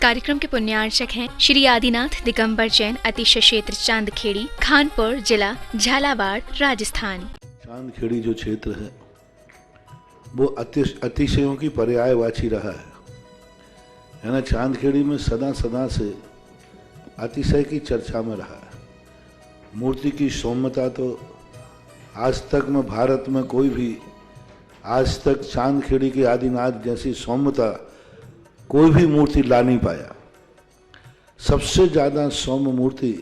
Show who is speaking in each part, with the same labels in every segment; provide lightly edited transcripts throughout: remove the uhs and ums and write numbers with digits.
Speaker 1: कार्यक्रम के पुण्यार्चक हैं श्री आदिनाथ दिगंबर जैन अतिशय क्षेत्र चांदखेड़ी, खानपुर जिला, झालावाड़, राजस्थान।
Speaker 2: चांदखेड़ी जो क्षेत्र है वो अतिशयों की पर्यायवाची रहा है ना। चांदखेड़ी में सदा सदा से अतिशय की चर्चा में रहा है। मूर्ति की सौम्यता तो आज तक में भारत में कोई भी आज तक चांदखेड़ी के आदिनाथ जैसी सौम्यता कोई भी मूर्ति ला नहीं पाया। सबसे ज़्यादा सौम्य मूर्ति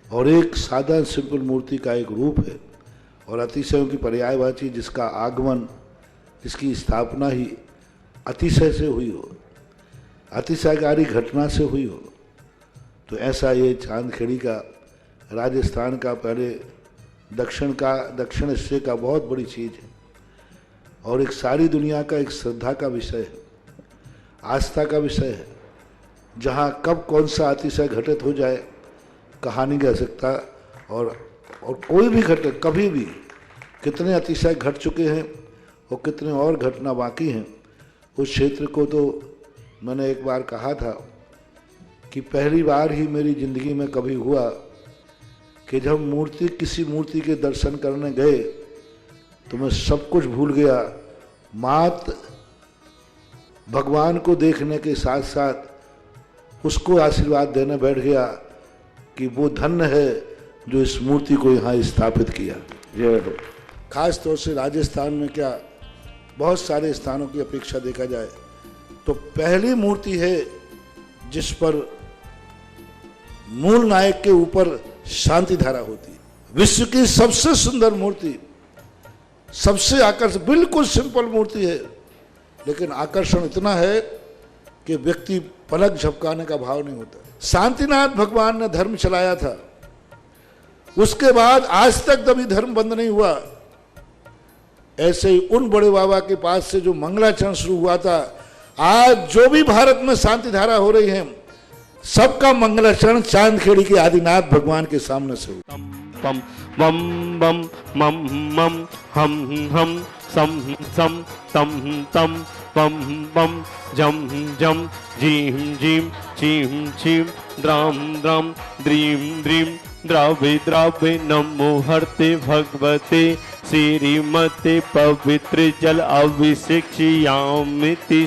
Speaker 2: और एक सादा सिंपल मूर्ति का एक रूप है और अतिशयों की पर्यायवाची जिसका आगमन, जिसकी स्थापना ही अतिशय से हुई हो, अतिशयकारी घटना से हुई हो, तो ऐसा ये चांदखेड़ी का राजस्थान का पहले दक्षिण हिस्से का बहुत बड़ी चीज़ है और एक सारी दुनिया का एक श्रद्धा का विषय है, आस्था का विषय है। जहाँ कब कौन सा अतिशय घटित हो जाए कहा नहीं जा सकता और कोई भी घटना कभी भी कितने अतिशय घट चुके हैं और कितने और घटना बाकी हैं। उस क्षेत्र को तो मैंने एक बार कहा था कि पहली बार ही मेरी ज़िंदगी में कभी हुआ कि जब किसी मूर्ति के दर्शन करने गए तो मैं सब कुछ भूल गया। मात भगवान को देखने के साथ साथ उसको आशीर्वाद देने बैठ गया कि वो धन्य है जो इस मूर्ति को यहाँ स्थापित किया। जय हो। खास तौर से राजस्थान में क्या बहुत सारे स्थानों की अपेक्षा देखा जाए तो पहली मूर्ति है जिस पर मूल नायक के ऊपर शांति धारा होती है। विश्व की सबसे सुंदर मूर्ति, सबसे आकर्षक, बिल्कुल सिंपल मूर्ति है लेकिन आकर्षण इतना है कि व्यक्ति पलक झपकाने का भाव नहीं होता। शांतिनाथ भगवान ने धर्म चलाया था, उसके बाद आज तक कभी धर्म बंद नहीं हुआ। ऐसे ही उन बड़े बाबा के पास से जो मंगलाचरण शुरू हुआ था, आज जो भी भारत में शांति धारा हो रही है सबका मंगलाचरण चांदखेड़ी के आदिनाथ भगवान के सामने से हुआ।
Speaker 3: पम बम बम मम मम हम हम सम सम तम तम पम बम जम जम जीम जीम चीम चीम द्राम द्राम द्रीम द्रीम द्रावे द्रावे नमो हरते भगवते श्रीमते पवित्र जल अभिषेक्ष्यामिति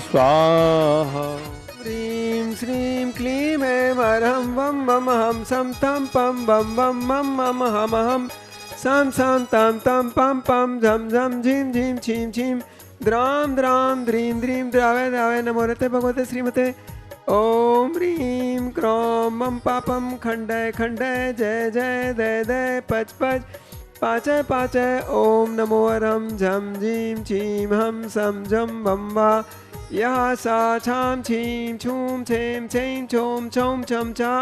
Speaker 3: स्वाहा।
Speaker 4: ह्रीं श्रीं क्लीं ऐं हरं वं वं हम सं तं पं बं बं मं मम हम हम सं सं तं तं पं पं झं झं झीं झीं छीं छीं द्रां द्रां द्रीं द्रीं द्रावय द्रावय नमो रते भगवते श्रीमते ॐ ह्रीं क्रों मं पापं खण्डय खण्डय जय जय दय दय पच पच पाचय पाचय ॐ नमो हरं झं झीं छीं हम सं झं वं वा यः सा छां छीं छूं छें छें छौं छौं छं छा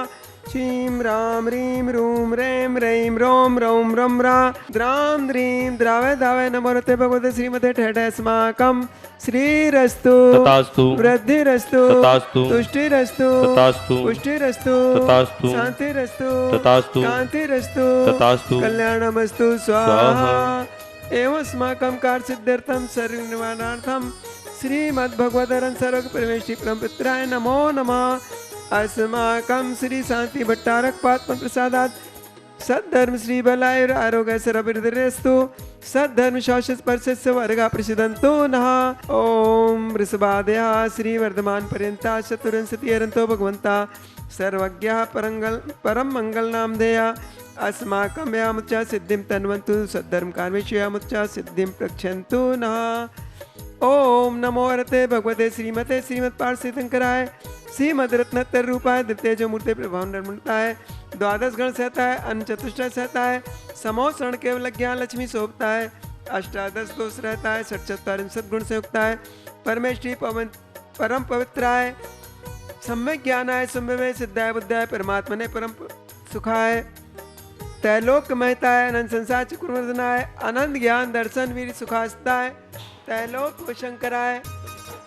Speaker 4: छीं रां ह्रीं रूं रें रैं रों रौं रं रा द्रां द्रीं द्रावय द्रावय नमो रते भगवते श्रीमते ठेठस्माकं श्रीरस्तु
Speaker 3: तथास्तु
Speaker 4: वृद्धिरस्तु
Speaker 3: तथास्तु
Speaker 4: तुष्टिरस्तु
Speaker 3: तथास्तु
Speaker 4: पुष्टिरस्तु
Speaker 3: तथास्तु
Speaker 4: शान्तिरस्तु
Speaker 3: तथास्तु
Speaker 4: कान्तिरस्तु
Speaker 3: तथास्तु
Speaker 4: कल्याणमस्तु स्वाहा। एवं अस्माकं कार्यसिद्ध्यर्थं सर्वनिर्वाणार्थं श्रीमद्भगवतरं सर्वपरमेश्वरी परमपुत्राय नमो नमः। अस्माकं श्री शांति भट्टारक पात्म प्रसादात् सद्धर्म श्री बलाय आरोग्य सर्ववृद्धिरस्तु सद्धर्म शाश्वत स्पर्शस्य वर्गा प्रसिद्धन्तु नः। ओम वृषभादयः श्री वर्धमान पर्यन्ता चतुर्विंशति अरन्तो भगवन्ता सर्वज्ञः परम मंगल नामधेया अस्माकं यामुच्चा सिद्धिं तन्वन्तु सद्धर्म कामेषु यामुच्चा सिद्धिं प्रक्षन्तु नः। ओम नमो रते भगवते श्रीमते श्रीमद पार्षदंकराय श्रीमद रत्नतर रूपाय द्वितीय जो मूर्ति प्रभाव निर्मलता है, द्वादश गण सहता है, अन्न चतुष्टय सहता है, समोषण केवल ज्ञान लक्ष्मी शोभता है, अष्टादश दोष रहता है, 647 गुण से युक्त है, परमेश्वरी परम पवित्राय सम्यक ज्ञानाय संभवे सिद्धाय बुद्धाय परमात्मने परम सुखाय तैलोक महताय अनंत संसार चक्रवर्धनाय अनंत ज्ञान दर्शन वीर सुखास्ताय तैलोक शंकराय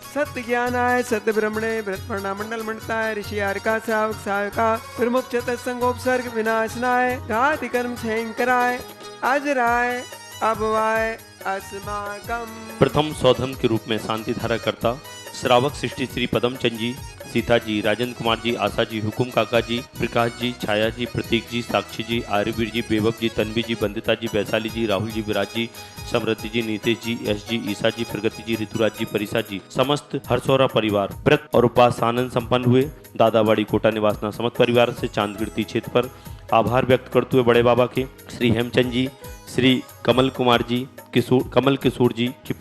Speaker 4: सत्य ज्ञानाय सत्य ब्रह्मणे ब्रह्मणा मंडल मंडताय ऋषि आरका श्रावक सायका प्रमुख चतुसंगोपसर्ग विनाशनाय घाति कर्म छयंकराय अजराय अभवाय अस्माकम।
Speaker 3: प्रथम सौधम के रूप में शांति धारा करता श्रावक सृष्टि श्री पदम चंद जी, सीता जी, राजेंद्र कुमार जी, आशा जी, हुकुम काका जी, प्रकाश जी, छाया जी, प्रतीक जी, साक्षी जी, आर्यवीर जी, बेबक जी, तन्वी जी, बंदिता जी, वैशाली जी, राहुल जी, विराज जी, समृद्धि जी, नीतीश जी, यश जी, ईसा जी, प्रगति जी, ऋतुराज जी, परिसा जी, समस्त हरसौरा परिवार व्रत और उपवास आनंद संपन्न हुए। दादावाड़ी कोटा निवासना समस्त परिवार से चांदगिरती क्षेत्र पर आभार व्यक्त करते हुए बड़े बाबा के श्री हेमचंद जी, श्री कमल कुमार जी, कमल किशोर जी की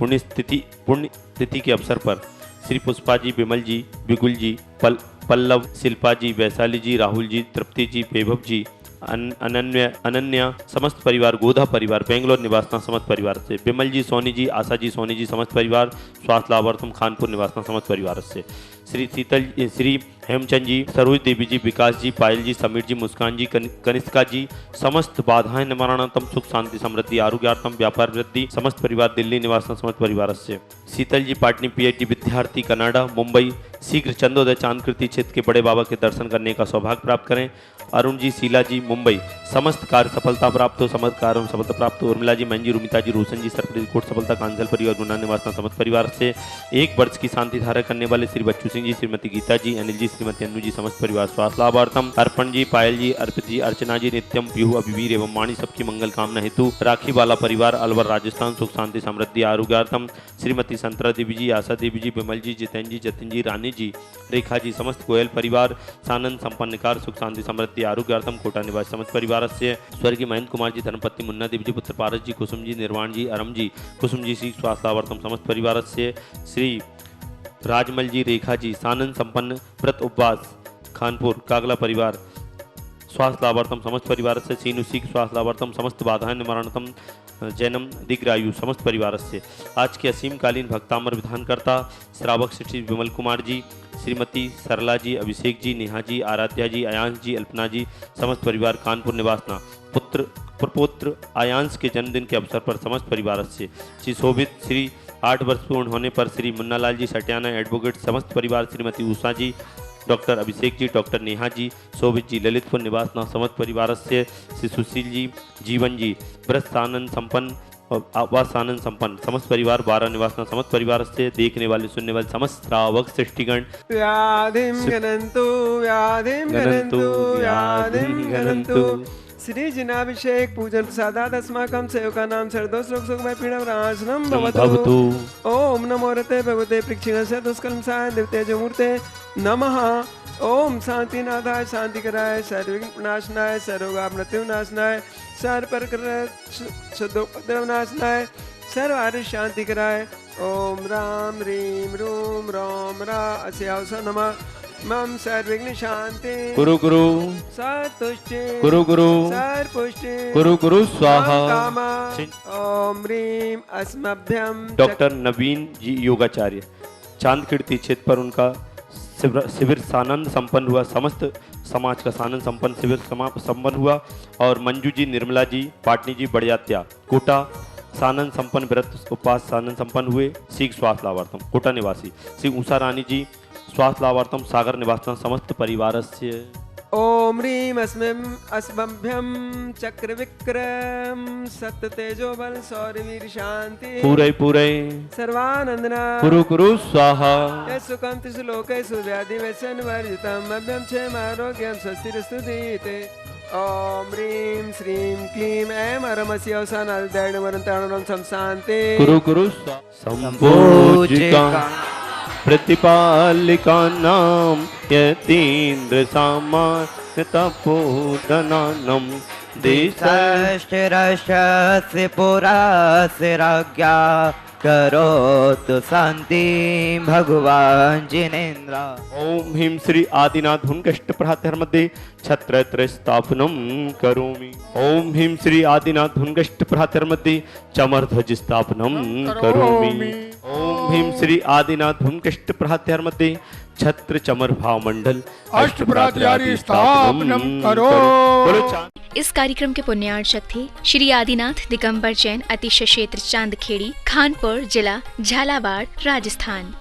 Speaker 3: पुण्यतिथि के अवसर पर श्री पुष्पा जी, विमल जी, बिगुल जी, पल्लव, शिल्पा जी, वैशाली जी, राहुल जी, तृप्ति जी, वैभव जी, अनन्या समस्त परिवार, गोधा परिवार, बेंगलोर निवासना समस्त परिवार से, विमल जी, सोनी जी, आशा जी, सोनी जी समस्त परिवार, स्वास्थ्य लाभार्थम खानपुर निवासना समस्त परिवार से, श्री हेमचंद जी, सरोज देवी जी, विकास जी, पायल जी, समीर जी, मुस्कान जी, कनिष्का जी समस्त बाधाएं निवारणार्थम सुख शांति समृद्धि आरोग्यार्थम व्यापार वृद्धि समस्त परिवार, दिल्ली निवासना समस्त परिवार से, शीतल जी, पाटनी PhD विद्यार्थी, कनाडा, मुंबई, शीघ्र चंदोदय चांदकृति क्षेत्र के बड़े बाबा के दर्शन करने का सौभाग्य प्राप्त करें। अरुण जी, शीला जी, मुंबई, समस्त कार्य सफलता प्राप्त हो, समस्त कार्य सफलता प्राप्त हो। उर्मिला जी, मंजी, रुमिता जी, रोशन जी, सरप्रीत कोट सफलता, कांसल परिवार, गुना निवासना समस्त परिवार से 1 वर्ष की शांति धारा करने वाले श्री बच्चू सिंह जी, श्रीमती गीता जी, अनिल जी, श्रीमती अनु जी समस्त परिवार स्वास्थ्य लाभार्थम, अर्पण जी, पायल जी, अर्पित जी, अर्चना जी, नित्यम, पीहू, अभिवीर एवं माणी सबकी मंगल कामना हेतु, राखी वाला परिवार, अलवर राजस्थान सुख शांति समृद्धि आरोग्यार्थम, श्रीमती संतरा देवी जी, आशा देवी जी, विमल जी, जितेंद्र जी, जतिन जी, रानी जी, रेखा जी समस्त गोयल परिवार, सानंद संपन्नकार सुख शांति समृद्धि आरोग्यार्थम, कोटा निवास समस्त परिवार से, स्वर्गीय महेंद्र कुमार जी, धर्मपत्नी मुन्ना देवी जी, पुत्र पारस जी, कुसुम जी, निर्वाण जी, अरम जी, कुसुम जी, श्री स्वास्थ्य लाभार्थम समस्त परिवार से, श्री राजमल जी, रेखा जी, सानंद संपन्न व्रत उपवास खानपुर कागला परिवार, स्वास्थ्य लाभार्थम समस्त परिवार से, सीनु सीख स्वास्थ्य लाभार्थम समस्त बाधाएं निवारणतम, जैनम दिग्रायु समस्त परिवार से। आज के असीमकालीन भक्तामर विधानकर्ता श्रावक श्री विमल कुमार जी, श्रीमती सरला जी, अभिषेक जी, नेहा जी, आराध्या जी, आयांश जी, अल्पना जी समस्त परिवार, कानपुर निवासना, प्रपुत्र आयांश के जन्मदिन के अवसर पर समस्त परिवार से, श्री शोभित श्री 8 वर्ष पूर्ण होने पर श्री मुन्नालाल जी, सटियाना एडवोकेट समस्त परिवार, श्रीमती उषा जी, डॉक्टर अभिषेक जी, डॉक्टर नेहा जी, शोभित जी, ललितपुर निवासना समस्त परिवार से, श्री सुशील जी, जीवन जी, व्रत आनंद संपन्न और आवास आनंद संपन्न समस्त परिवार, 12 निवासना समस्त परिवार से, देखने वाले सुनने वाले समस्त श्रावक सृष्टिगण
Speaker 4: व्याधिम गणन्तु श्री जिनाभिषेक पूजन प्रसादात् अस्माकं सेवकानां सर्वदोष रोग शोक भय पीड़ा नाशनं भवतु। ओम नमो रते भगवते पृक्षिणस्य दुष्कर्मसाय देवतेजमूर्ते नमः। ओम शांतिनाथाय शांतिकराय सर्वविघ्न प्रणाशनाय सर्वरोगामृत्युनाशनाय सर्वपरकृतशुद्धोपद्रवनाशनाय सर्वार्थ शांतिकराय। ओम राम ह्रीं रूम रोम रा अस्यावस नमः। मम सर्वविघ्न शांति
Speaker 3: गुरु गुरु
Speaker 4: सतुष्टि
Speaker 3: गुरु गुरु
Speaker 4: सर्वपुष्टि
Speaker 3: गुरु गुरु स्वाहा।
Speaker 4: ओम ह्रीं अस्मभ्यम
Speaker 3: डॉक्टर नवीन जी योगाचार्य, चांदकीर्ति क्षेत्र पर उनका शिविर सानंद संपन्न हुआ, समस्त समाज का सानंद संपन्न शिविर संपन्न हुआ। और मंजू जी, निर्मला जी, पाटनी जी, बड़ियात्या, कोटा सानंद संपन्न व्रत उपवास सानंद संपन्न हुए। सीख स्वास्थ्य लाभार्थम कोटा निवासी श्री उषा रानी जी, स्वास्थ्य लाभार्थम सागर निवासना समस्त परिवार से।
Speaker 4: ओम ह्रीं अस्मभ्यम चक्र विक्रम सत्य तेजो बल शौर्य वीर शांति
Speaker 3: पूरे पूरे
Speaker 4: सर्वानंदना
Speaker 3: गुरु गुरु स्वाहा।
Speaker 4: सुखम त्रिषु लोकेषु व्याधि व्यसन वर्जितम अभ्यम क्षेम आरोग्यम स्वस्तिरस्तु दीते। ओम ह्रीं श्रीं क्लीं ऐं अरमसि अवसान दैडमरंताणं संशांति
Speaker 3: गुरु गुरु संपूजिका प्रतिपालिका नाम यतीन्द्र सामान्य तपोधनानम
Speaker 5: देशश्चिरस्य पुरस्य राज्ञा करोतु शांति भगवान जिनेन्द्र।
Speaker 3: ओम ह्रीं श्री आदिनाथ हुनकष्ट प्रहार मध्ये छत्रत्र स्थापनम करोमि। ओम ह्रीं श्री आदिनाथ हुनकष्ट प्रहार मध्ये चमरध्वज स्थापनम करोमि। ओम ह्रीं श्री आदिनाथ हुनकष्ट प्रहार मध्ये छत्र चमर भावमंडल
Speaker 6: अष्टभ्रात्यादि स्थापनम करो।
Speaker 1: इस कार्यक्रम के पुण्यार्चक थे श्री आदिनाथ दिगंबर जैन, अतिशय क्षेत्र चांदखेड़ी, खानपुर जिला, झालावाड़, राजस्थान।